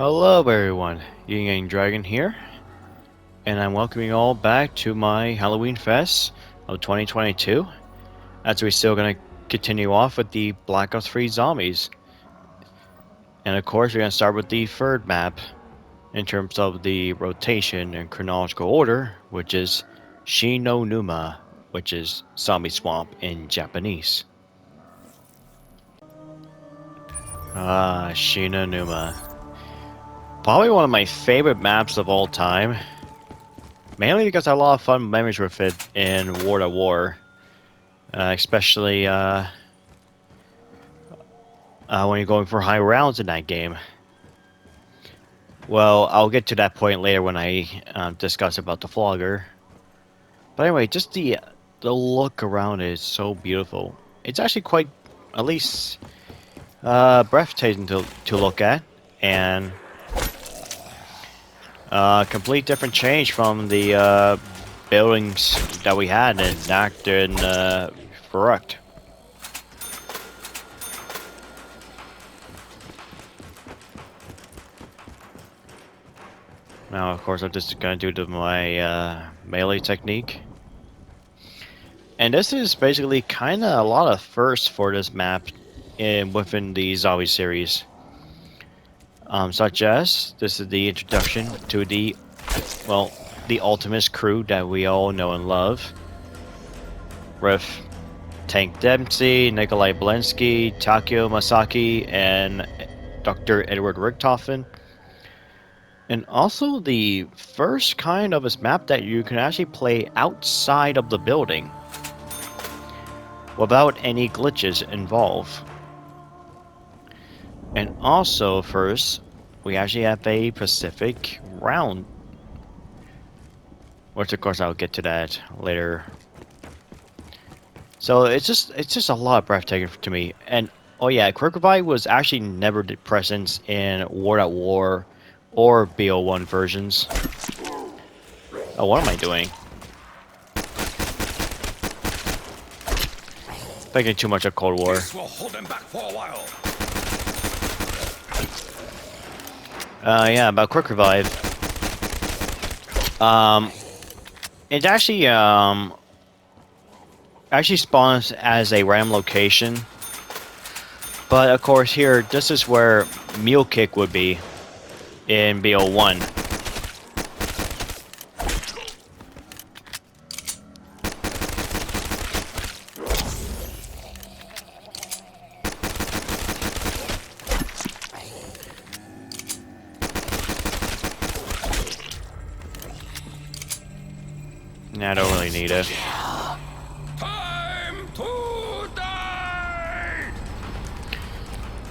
Hello everyone, Yin Yang Dragon here, and I'm welcoming you all back to my Halloween Fest of 2022, as we're still going to continue off with the BO3 Zombies. And of course, we're going to start with the third map, in terms of the rotation and chronological order, which is Shi No Numa, which is Zombie Swamp in Japanese. Shi No Numa. Probably one of my favorite maps of all time. Mainly because I had a lot of fun memories with it in War to War. Especially when you're going for high rounds in that game. Well, I'll get to that point later when I discuss about the Flogger. But anyway, just the look around it is so beautiful. It's actually quite, at least, breathtaking to look at. And complete different change from the buildings that we had in Nacht and Verrucht. Now, of course, I'm just gonna do my melee technique. And this is basically kind of a lot of firsts for this map within the Zombie series. Such as, this is the introduction to the Ultimate crew that we all know and love. With Tank Dempsey, Nikolai Belensky, Takeo Masaki, and Dr. Edward Richtofen. And also the first kind of a map that you can actually play outside of the building without any glitches involved. And also first, we actually have a Pacific round. Which of course I'll get to that later. So it's just a lot of breathtaking to me. And oh yeah, Quick Revive was actually never present in War at War or BO1 versions. Oh, what am I doing? Thinking too much of Cold War. This will hold them back for a while. Yeah, about Quick Revive. It actually spawns as a random location. But of course here, this is where Mule Kick would be in BO1. Nah, I don't really need it. Time to die!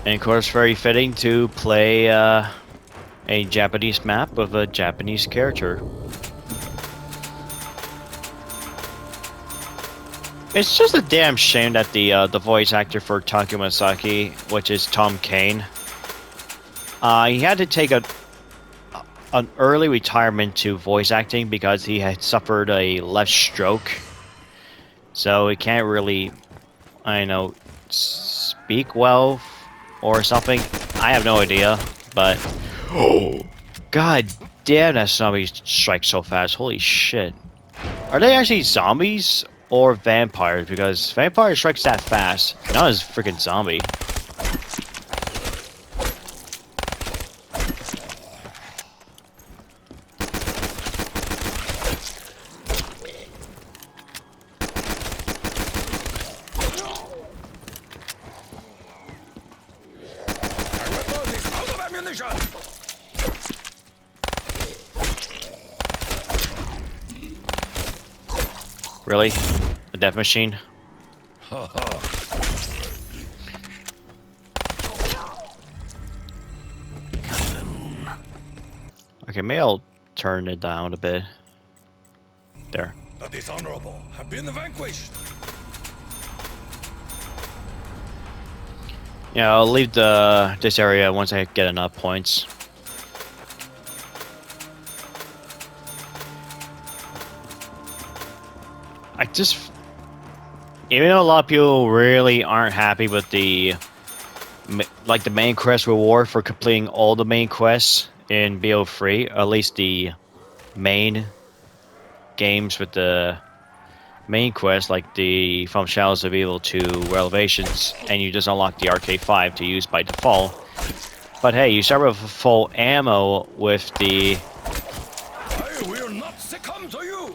And of course, very fitting to play a Japanese map with a Japanese character. It's just a damn shame that the voice actor for Takeo Masaki, which is Tom Kane, he had to take an early retirement to voice acting because he had suffered a left stroke. So he can't really, I know, speak well or something. I have no idea, but oh, god damn, that zombie strikes so fast. Holy shit. Are they actually zombies or vampires? Because vampire strikes that fast, not as freaking zombie. Really? A death machine? Okay, maybe I'll turn it down a bit. There. The dishonorable have been vanquished. Yeah, I'll leave this area once I get enough points. Even though a lot of people really aren't happy with the like the main quest reward for completing all the main quests in BO3, or at least the main games with the main quest, like the From Shadows of Evil to Revelations, and you just unlock the RK5 to use by default. But hey, you start with full ammo with the I will not succumb to you.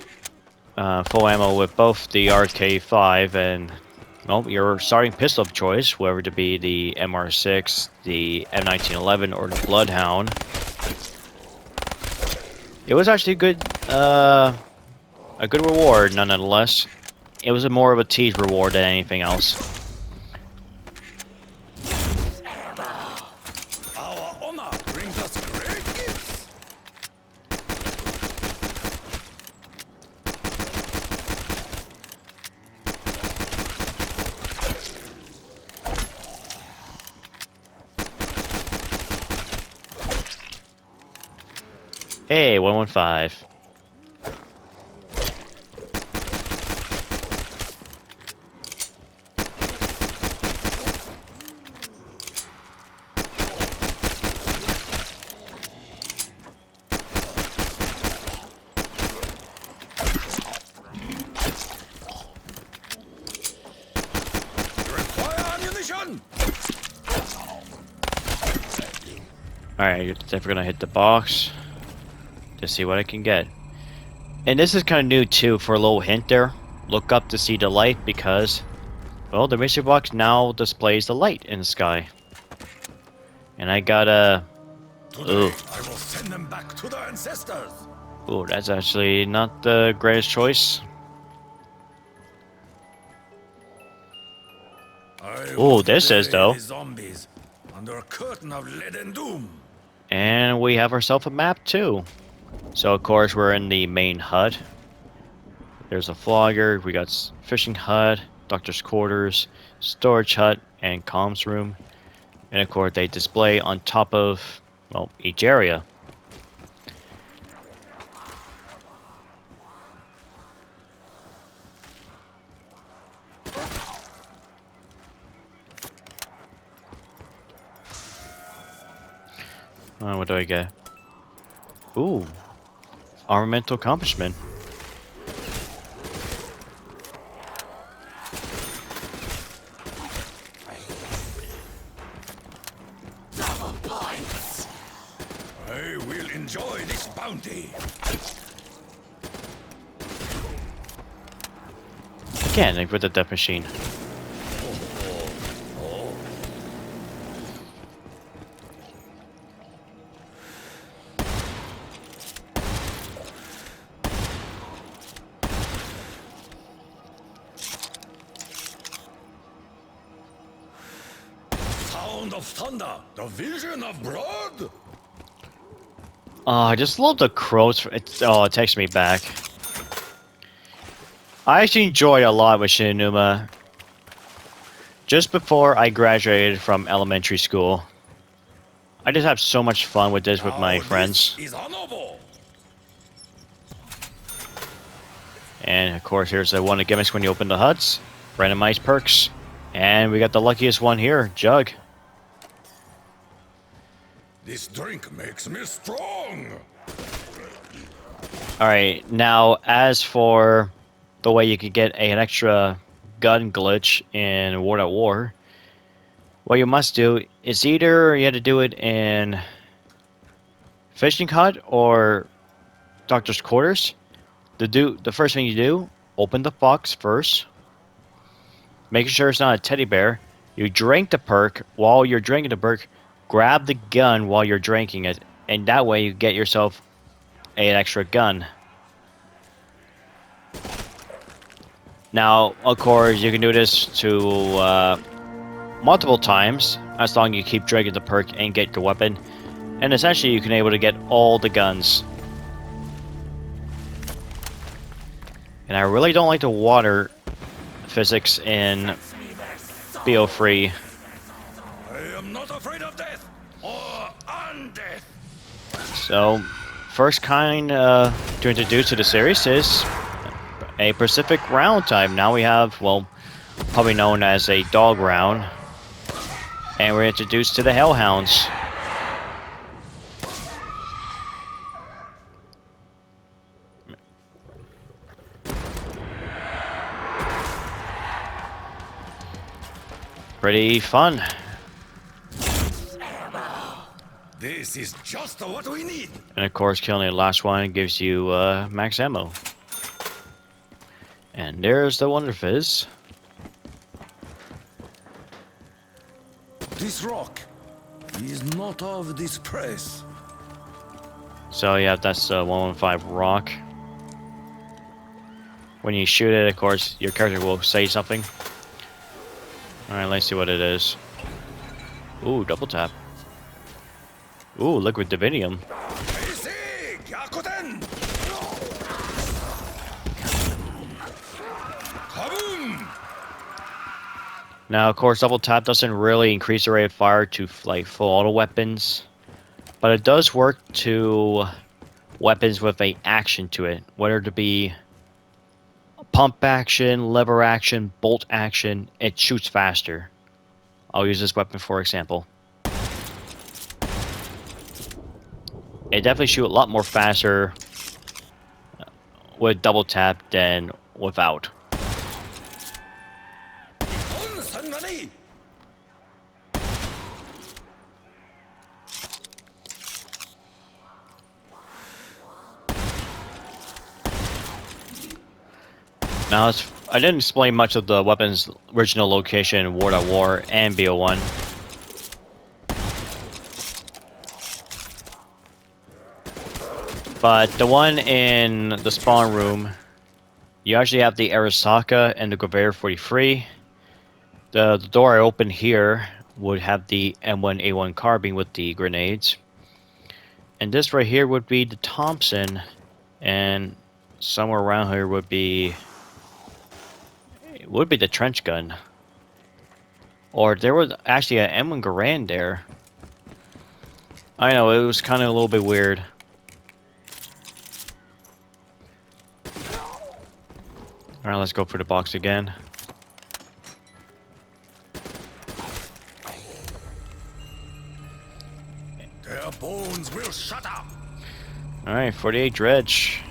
full ammo with both the RK5 and, well, your starting pistol of choice, whether to be the MR6, the M1911, or the Bloodhound. It was actually a good reward, nonetheless. It was more of a tease reward than anything else. Our honor brings us great gifts. Hey, 115. Require ammunition. Alright, you're definitely gonna hit the box to see what I can get. And this is kind of new too, for a little hint there. Look up to see the light because, well, the mystery box now displays the light in the sky. And I got a... Today, Ooh. I will send them back to their ancestors. Ooh, that's actually not the greatest choice. Ooh, this is though. The zombies under a curtain of lead and doom. And we have ourselves a map too. So of course we're in the main hut. There's a flogger, we got fishing hut, doctor's quarters, storage hut, and comms room. And of course they display on top of, well, each area. What do I get? Ooh, armamental accomplishment. I will enjoy this bounty. Again, like with the death machine. Sound of thunder, the vision of blood. Oh, I just love the crows. It takes me back. I actually enjoyed a lot with Shi No Numa. Just before I graduated from elementary school, I just have so much fun with this with my friends. This is honorable. And of course, here's one of the gimmicks when you open the huts. Randomized perks. And we got the luckiest one here, Jug. This drink makes me strong. Alright, now as for the way you could get an extra gun glitch in World at War, what you must do is either you have to do it in fishing hut or doctor's quarters. The first thing you do, open the box first, making sure it's not a teddy bear. You drink the perk. While you're drinking the perk, grab the gun while you're drinking it, and that way you get yourself an extra gun. Now, of course, you can do this to multiple times, as long as you keep drinking the perk and get your weapon. And essentially, you can be able to get all the guns. And I really don't like the water physics in BO3. I am not afraid of death or undeath. So, first kind to introduce to the series is a Pacific round time. Now we have, well, probably known as a dog round. And we're introduced to the Hellhounds. Pretty fun. This is just what we need. And of course, killing the last one gives you max ammo. And there's the Wonder Fizz. This rock is not of this place. So yeah, that's 115 rock. When you shoot it, of course, your character will say something. Alright, let's see what it is. Ooh, double tap. Ooh, liquid divinium. Now, of course, double tap doesn't really increase the rate of fire to like full auto weapons, but it does work to weapons with a action to it, whether it be pump action, lever action, bolt action. It shoots faster. I'll use this weapon for example. It definitely shoots a lot more faster with double tap than without. Now, I didn't explain much of the weapon's original location in World at War and BO1. But the one in the spawn room, you actually have the Arasaka and the Gewehr 43. The door I opened here would have the M1A1 carbine with the grenades. And this right here would be the Thompson. And somewhere around here would be... It would be the trench gun. Or there was actually an M1 Garand there. I know, it was kind of a little bit weird. Alright, let's go for the box again. Their bones will shut up. Alright, 48 dredge.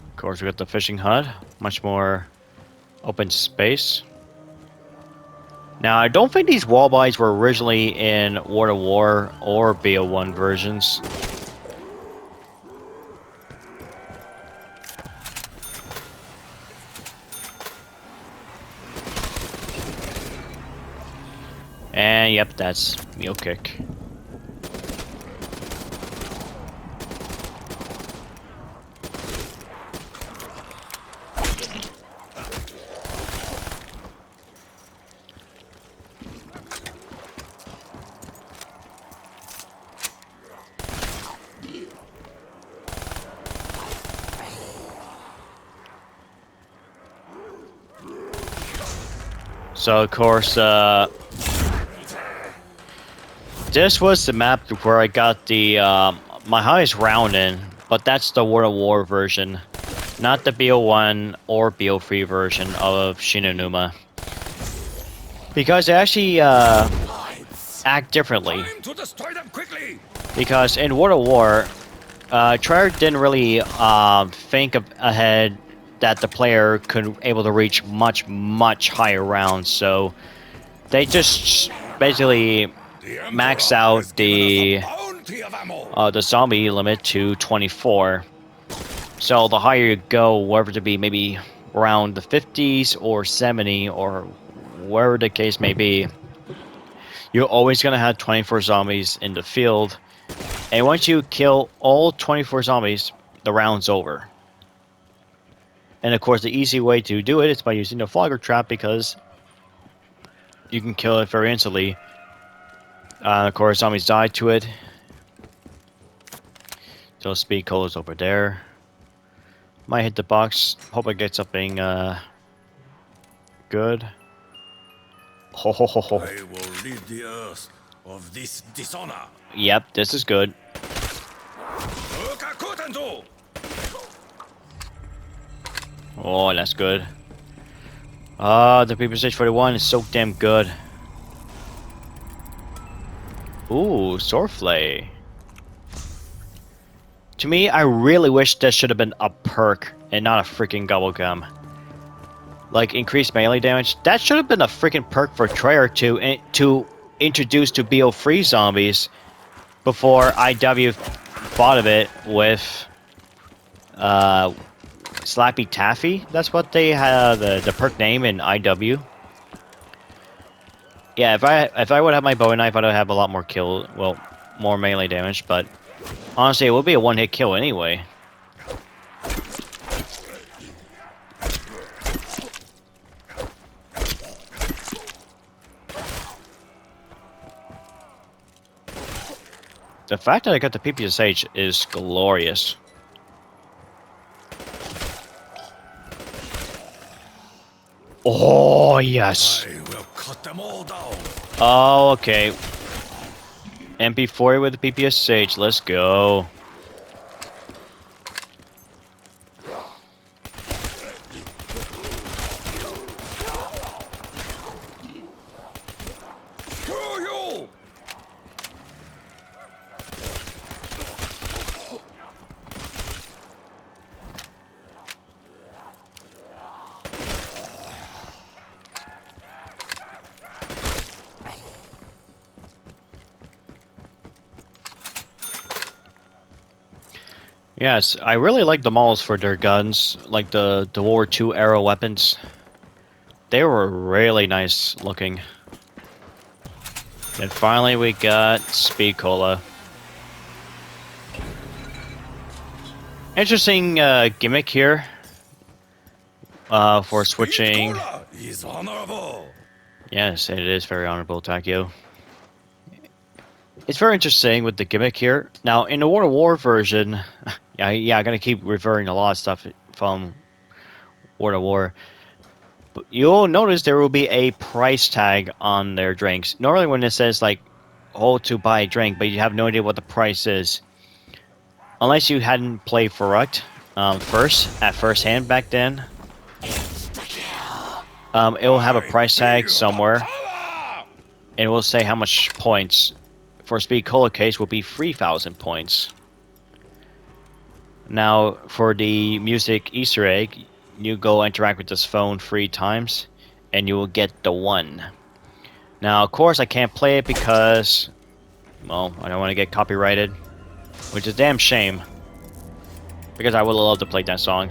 Of course, we got the fishing hut. Much more open space. Now, I don't think these walleyes were originally in World of War or BO1 versions. And yep, that's meal kick. So of course, this was the map where I got the my highest round in, but that's the World of War version, not the BO1 or BO3 version of Shi No Numa, because they actually act differently. Because in World of War, Treyarch didn't really think ahead that the player could able to reach much higher rounds, so they just basically max out the zombie limit to 24. So the higher you go, wherever to be, maybe around the 50s or 70 or wherever the case may be, you're always gonna have 24 zombies in the field, and once you kill all 24 zombies, the round's over. And of course, the easy way to do it is by using the flogger trap, because you can kill it very instantly. Of course, zombies die to it. So speed colors over there. Might hit the box. Hope I get something good. Ho ho ho ho. I will rid the earth of this dishonor. Yep, this is good. Oh, that's good. The People Stage 41 is so damn good. Ooh, Swordplay. To me, I really wish this should have been a perk and not a freaking gum. Like increased melee damage. That should have been a freaking perk for Treyarch to introduce to BO3 Zombies before IW thought of it with Slappy Taffy. That's what they had the perk name in IW. Yeah, if I would have my bow and knife, I'd have a lot more kill. Well, more melee damage, but honestly, it would be a one-hit kill anyway. The fact that I got the PPSH is glorious. Oh, yes. I will cut them all down. Oh, okay. MP40 with the PPSH. Let's go. Screw you! Yes, I really like the models for their guns, like the World War II era weapons. They were really nice looking. And finally we got Speed Cola. Interesting gimmick here for switching. Speed cola is honorable. Yes, it is very honorable, Takio. It's very interesting with the gimmick here. Now, in the World of War version, yeah, I'm gonna keep referring a lot of stuff from World of War. But you'll notice there will be a price tag on their drinks. Normally, when it says like, "Oh, to buy a drink," but you have no idea what the price is, unless you hadn't played Farrukht first hand back then. It will have a price tag somewhere, and it will say how much points. For Speed Cola case will be 3,000 points. Now, for the music Easter egg, you go interact with this phone 3 times, and you will get the 1. Now, of course, I can't play it because, well, I don't want to get copyrighted, which is a damn shame, because I would love to play that song.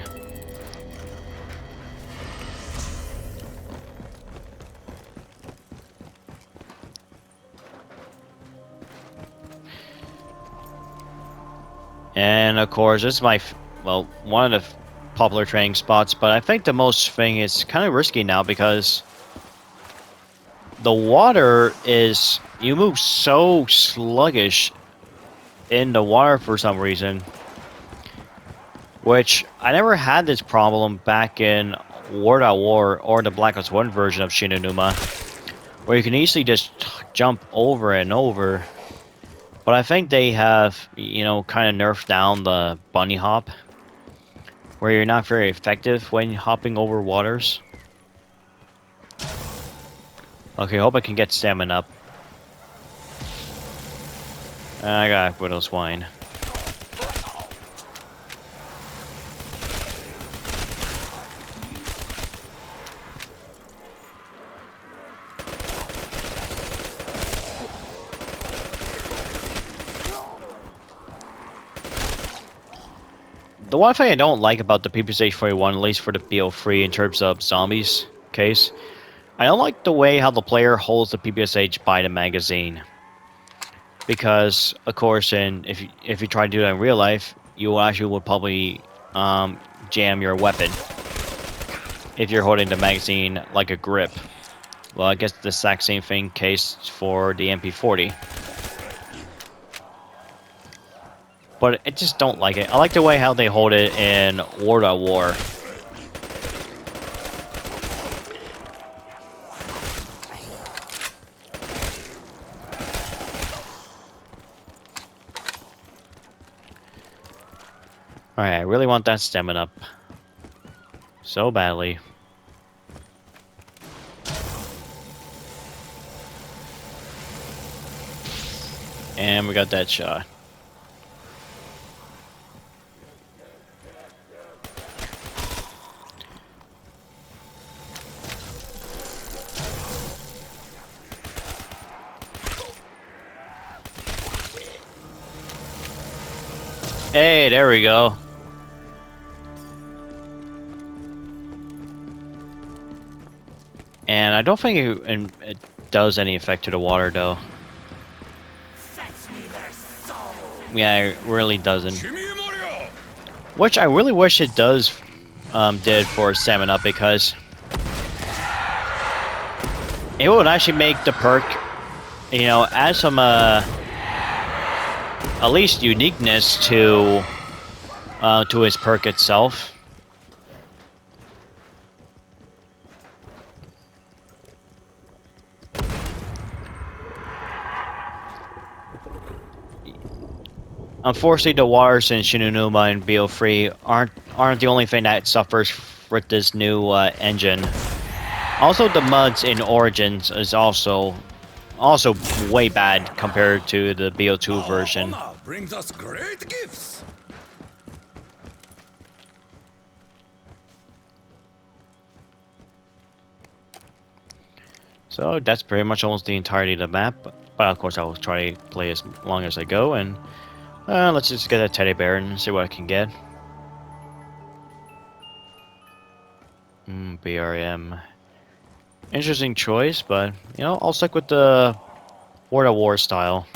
And of course, this is my, well, one of the popular training spots, but I think the most thing is kind of risky now because the water is, you move so sluggish in the water for some reason, which I never had this problem back in World at War or the Black Ops 1 version of Shi No Numa, where you can easily just jump over and over. But I think they have, you know, kind of nerfed down the bunny hop, where you're not very effective when hopping over waters. Okay, hope I can get stamina up. I got Widow's Wine. The one thing I don't like about the PPSH-41, at least for the BO3 in terms of zombies case, I don't like the way how the player holds the PPSH by the magazine. Because, of course, if you try to do that in real life, you actually would probably jam your weapon if you're holding the magazine like a grip. Well, I guess the exact same thing case for the MP40. But I just don't like it. I like the way how they hold it in World at War. Alright, I really want that stamina up. So badly. And we got that shot. Hey, there we go. And I don't think it does any effect to the water, though. Yeah, it really doesn't. Which I really wish it did for 7-Up, because it would actually make the perk, you know, add some at least uniqueness to his perk itself. Unfortunately, the waters in Shi No Numa and BO3 aren't the only thing that suffers with this new engine. Also, the muds in Origins is also way bad compared to the BO2 version. Honor brings us great gifts. So that's pretty much almost the entirety of the map. But of course, I'll try to play as long as I go, and let's just get a teddy bear and see what I can get. BRM. Interesting choice, but you know, I'll stick with the World of War style.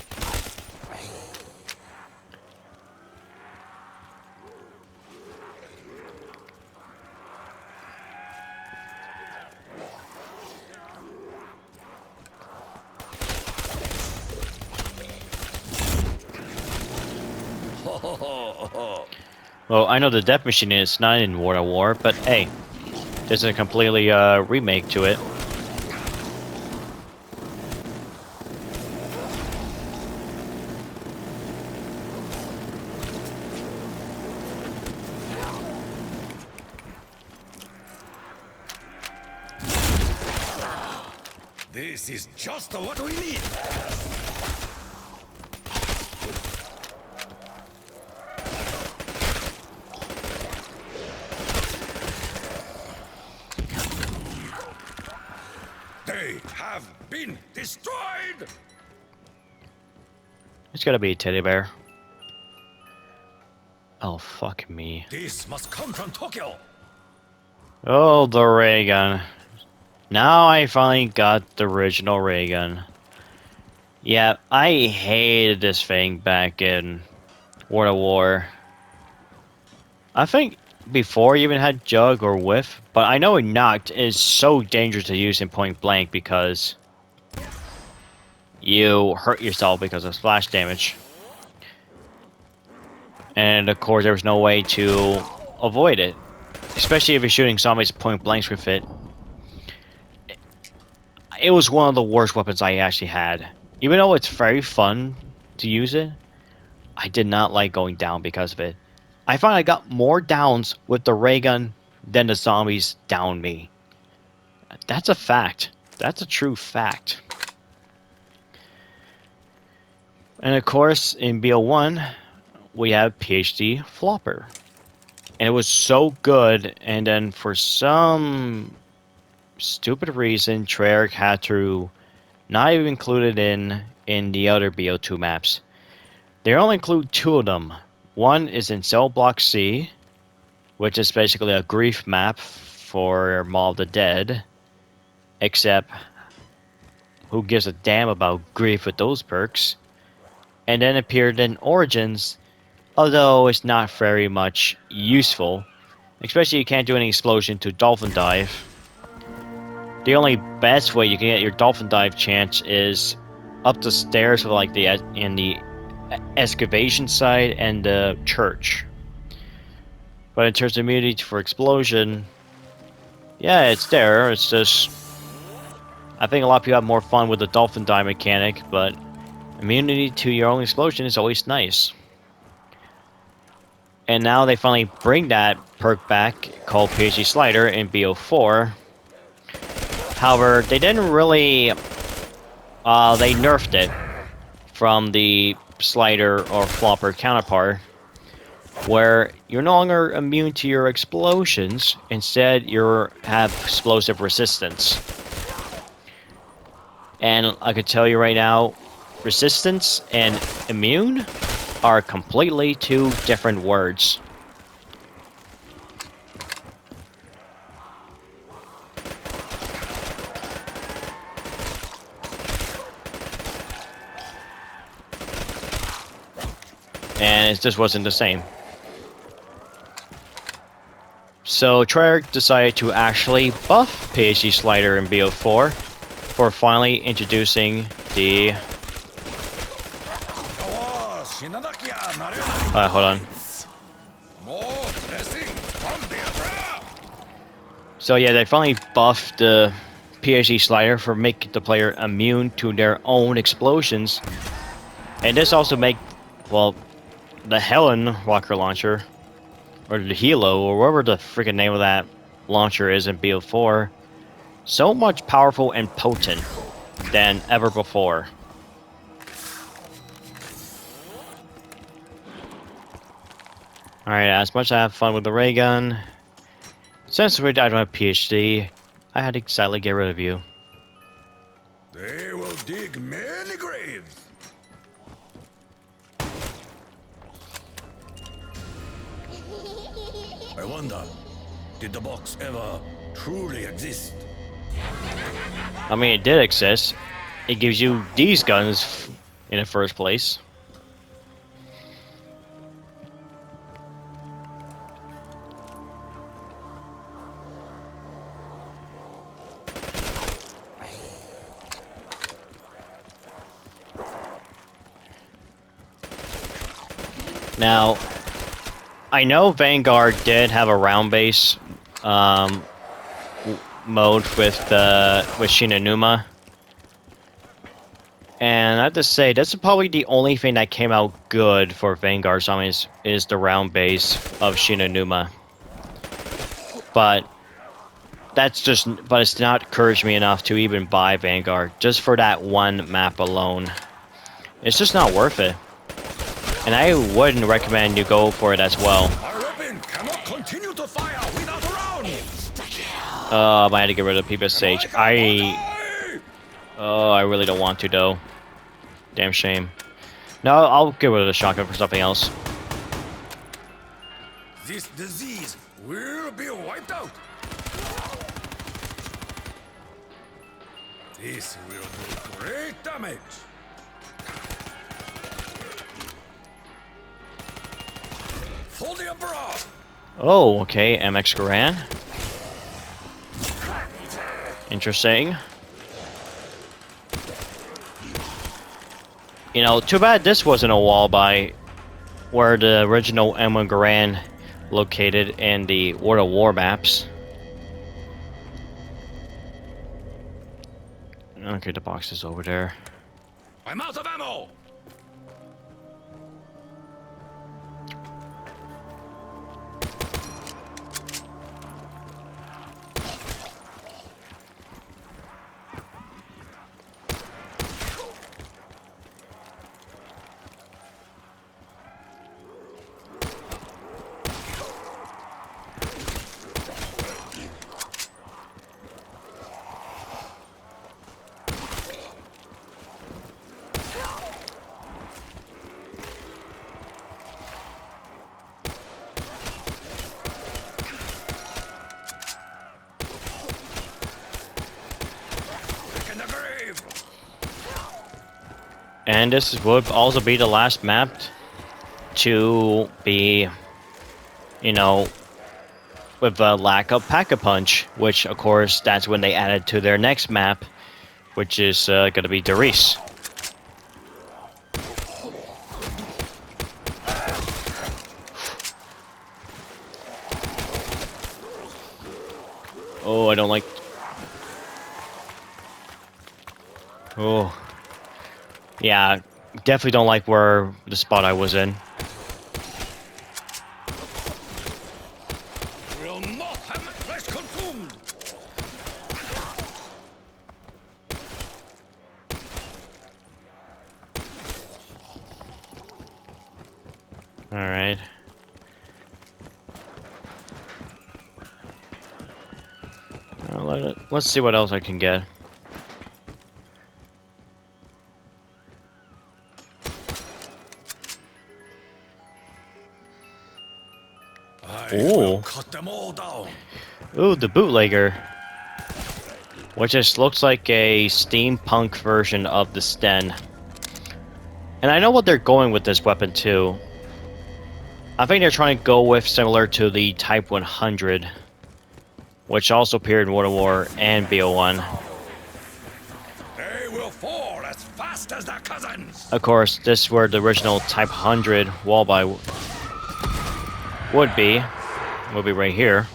Well, I know the death machine is not in World of War, but hey, there's a completely remake to it. This is just what we need. They have been destroyed. It's gotta be a teddy bear. Oh, fuck me. This must come from Tokyo. Oh, the Raygun. Now I finally got the original Raygun. Yeah, I hated this thing back in World of War. I think before you even had Jug or Whiff, but I know Knocked is so dangerous to use in point blank because you hurt yourself because of splash damage. And of course there was no way to avoid it. Especially if you're shooting zombies point blanks with it. It was one of the worst weapons I actually had. Even though it's very fun to use it, I did not like going down because of it. I found I got more downs with the Raygun than the zombies downed me. That's a fact. That's a true fact. And of course, in BO1, we have PhD Flopper. And it was so good, and then for some stupid reason, Treyarch had to not even include it in the other BO2 maps. They only include 2 of them. One is in Cell Block C, which is basically a grief map for Maw of the Dead. Except, who gives a damn about grief with those perks? And then appeared in Origins, although it's not very much useful. Especially you can't do any explosion to Dolphin Dive. The only best way you can get your Dolphin Dive chance is up the stairs with like in the excavation side and the church. But in terms of immunity for explosion, yeah, it's there. It's just, I think a lot of people have more fun with the Dolphin Dive mechanic, but immunity to your own explosion is always nice. And now they finally bring that perk back called PhD Slider in BO4. However, they didn't really, they nerfed it from the slider or flopper counterpart, where you're no longer immune to your explosions. Instead, you have explosive resistance. And I could tell you right now, resistance and immune are completely two different words. And it just wasn't the same. So Treyarch decided to actually buff PhD Slider in BO4 for finally introducing the... hold on. So yeah, they finally buffed the PhD Slider for making the player immune to their own explosions. And this also make, well, the Helen rocket launcher, or the Hilo, or whatever the freaking name of that launcher is in BO4, so much powerful and potent than ever before. Alright, as much as I have fun with the Raygun, since I don't have PhD, I had to sadly get rid of you. They will dig many graves. I wonder, did the box ever truly exist? I mean, it did exist. It gives you these guns in the first place. Now, I know Vanguard did have a round-based mode with Shi No Numa, and I have to say that's probably the only thing that came out good for Vanguard Zombies is the round base of Shi No Numa. But it's not encouraged me enough to even buy Vanguard just for that one map alone. It's just not worth it. And I wouldn't recommend you go for it as well. Our weapon cannot continue to fire without a round. I might have to get rid of Peepus Sage. I really don't want to though. Damn shame. No, I'll get rid of the shotgun for something else. This disease will be wiped out. This will do great damage. For the Emperor! Oh, okay, MX Garan. Interesting. You know, too bad this wasn't a wall by where the original M1 Garan located in the World of War maps. Okay, the box is over there. I'm out of ammo! And this would also be the last map to be, you know, with a lack of Pack-a-Punch, which of course that's when they added to their next map, which is going to be Darius. Oh, I don't like... Oh. Yeah, definitely don't like where the spot I was in. Will not have my flesh consumed. Alright. Let's see what else I can get. I will cut them all down. Ooh, the bootlegger. Which just looks like a steampunk version of the Sten. And I know what they're going with this weapon too. I think they're trying to go with similar to the Type 100, which also appeared in World War and BO1. They will fall as fast as their cousins. Of course, this is where the original Type 100 walleye would be. Would be right here.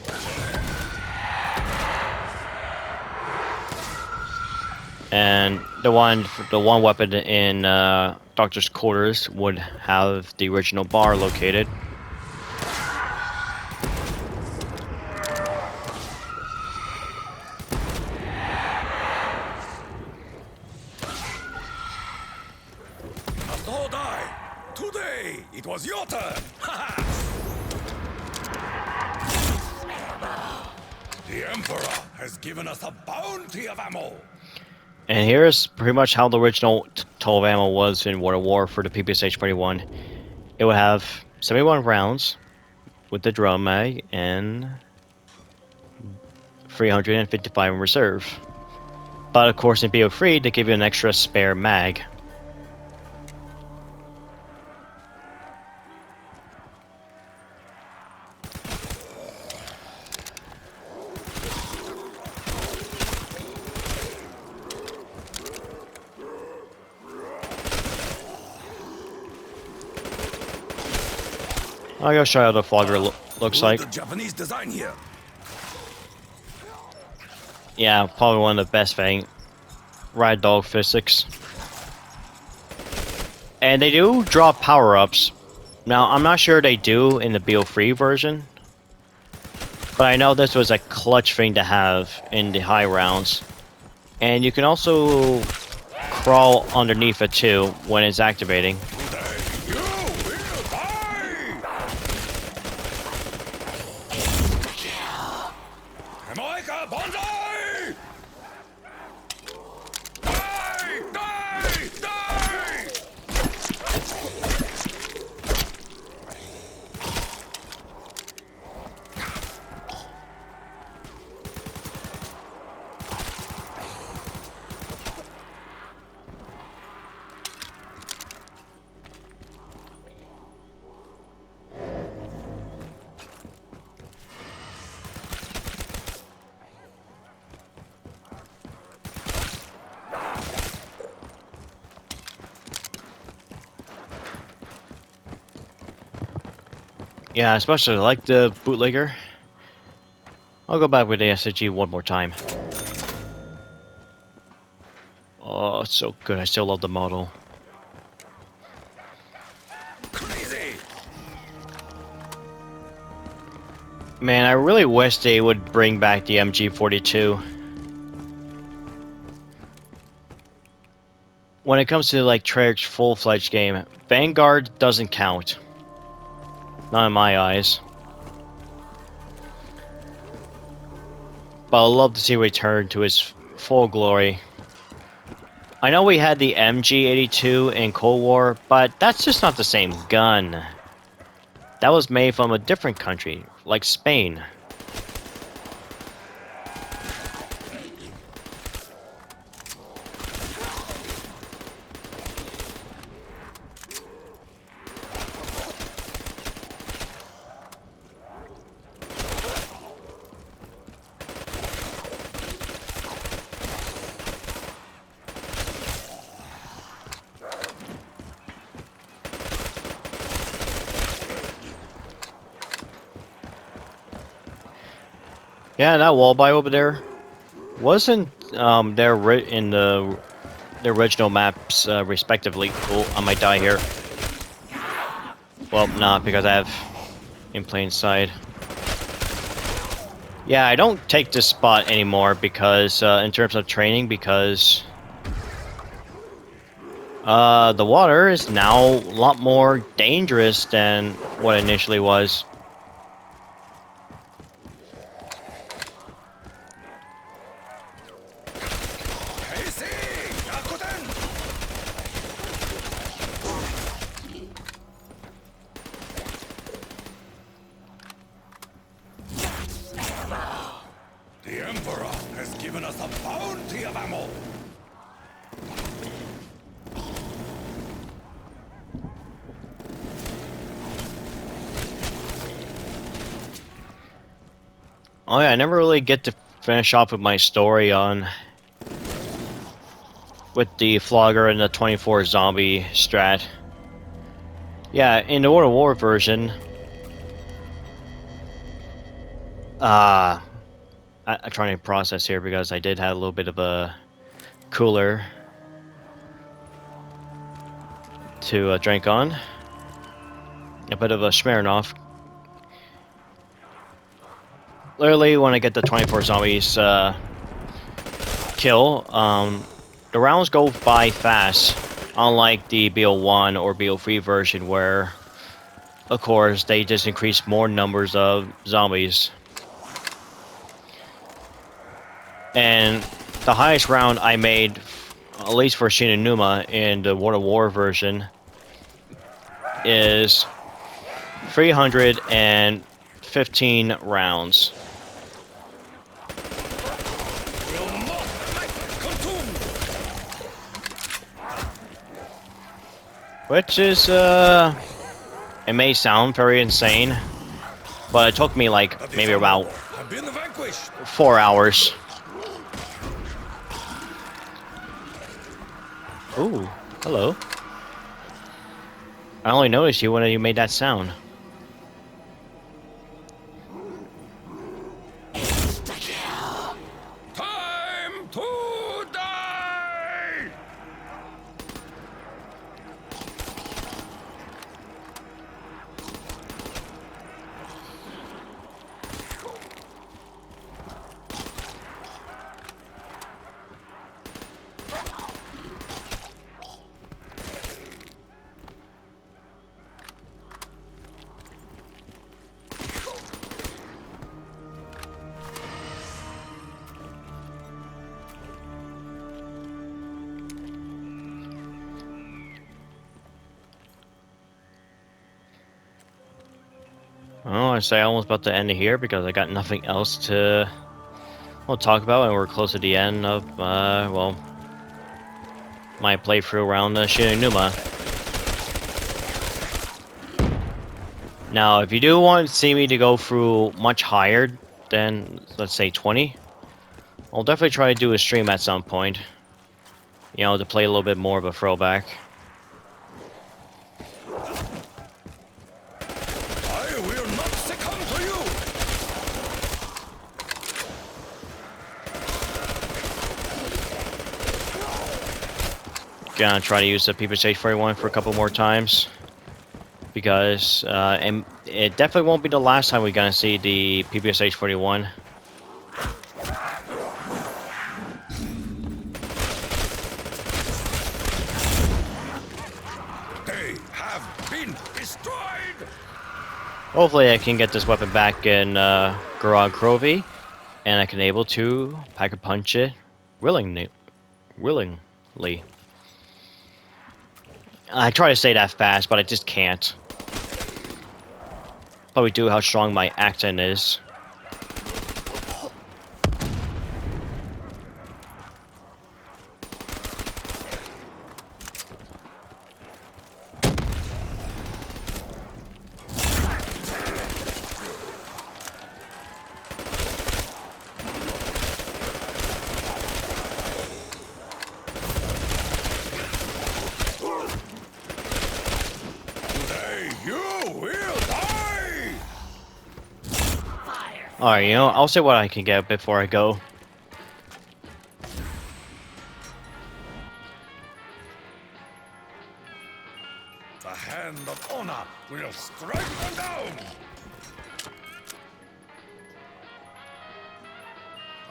And the one weapon in Doctor's quarters would have the original bar located. Must all die. Today it was your turn. The Emperor has given us a bounty of ammo. And here's pretty much how the original total of ammo was in World War for the PPSH-21. It would have 71 rounds with the drum mag and 355 in reserve. But of course in BO3 they give you an extra spare mag. I'll go show you how the flogger looks like. The Japanese design here. Yeah, probably one of the best thing. Ride dog physics. And they do drop power-ups. Now, I'm not sure they do in the BO3 version. But I know this was a clutch thing to have in the high rounds. And you can also crawl underneath it too when it's activating. Yeah, especially like the bootlegger. I'll go back with the SG one more time. Oh, it's so good. I still love the model. Crazy. Man, I really wish they would bring back the MG42. When it comes to like Treyarch's full-fledged game, Vanguard doesn't count. Not in my eyes. But I'd love to see it return to its full glory. I know we had the MG82 in Cold War, but that's just not the same gun. That was made from a different country, like Spain. Yeah, that wall by over there wasn't there in the original maps respectively. Cool, I might die here. Well, not because I have in plain sight. Yeah, I don't take this spot anymore because in terms of training, because The water is now a lot more dangerous than what it initially was. The Emperor has given us a bounty of ammo. Oh yeah, I never really get to finish off with my story on with the flogger and the 24 zombie strat. Yeah, in the World of War version, I'm trying to process here because I did have a little bit of a cooler to drink on. A bit of a Smirnoff. Literally, when I get the 24 zombies kill, the rounds go by fast, unlike the BO1 or BO3 version where, of course, they just increase more numbers of zombies. And the highest round I made, at least for Shi No Numa in the World of War version, is 315 rounds. Which is, it may sound very insane, but it took me like maybe about 4 hours. Ooh, hello. I only noticed you when you made that sound. Time to die! Oh, I say almost about to end it here because I got nothing else to talk about, and we're close to the end of well, my playthrough around Shi No Numa. Now, if you do want to see me to go through much higher than, let's say, 20, I'll definitely try to do a stream at some point. You know, to play a little bit more of a throwback. I will not succumb to you! Gonna try to use the PPSH-41 for a couple more times. Because, and it definitely won't be the last time we're gonna see the PPSH-41. They have been destroyed! Hopefully I can get this weapon back in Garage Crovey, and I can able to pack a punch it willingly. I try to say that fast, but I just can't. Probably due how strong my accent is. Alright, you know, I'll see what I can get before I go. The hand of honor will strike them down!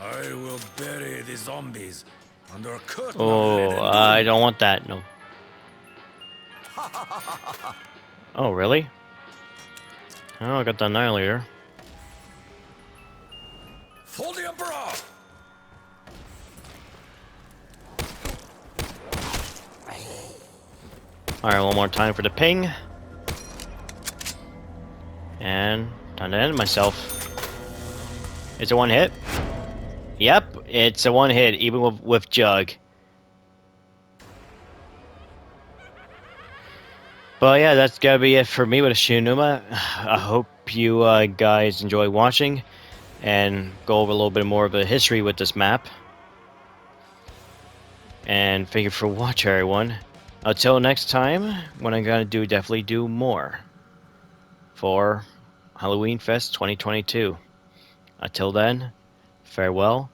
I will bury the zombies under a curtain of Oh, lead and I don't want that, no. Oh, really? Oh, I got the Annihilator. For the Emperor! Alright, one more time for the ping. And time to end myself. It's a one hit. Yep, it's a one hit, even with Jug. But yeah, that's gotta be it for me with Shi No Numa. I hope you guys enjoy watching and go over a little bit more of the history with this map. And thank you for watching, everyone. Until next time, when I'm gonna definitely do more for Halloween Fest 2022. Until then, farewell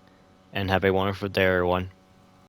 and have a wonderful day, everyone.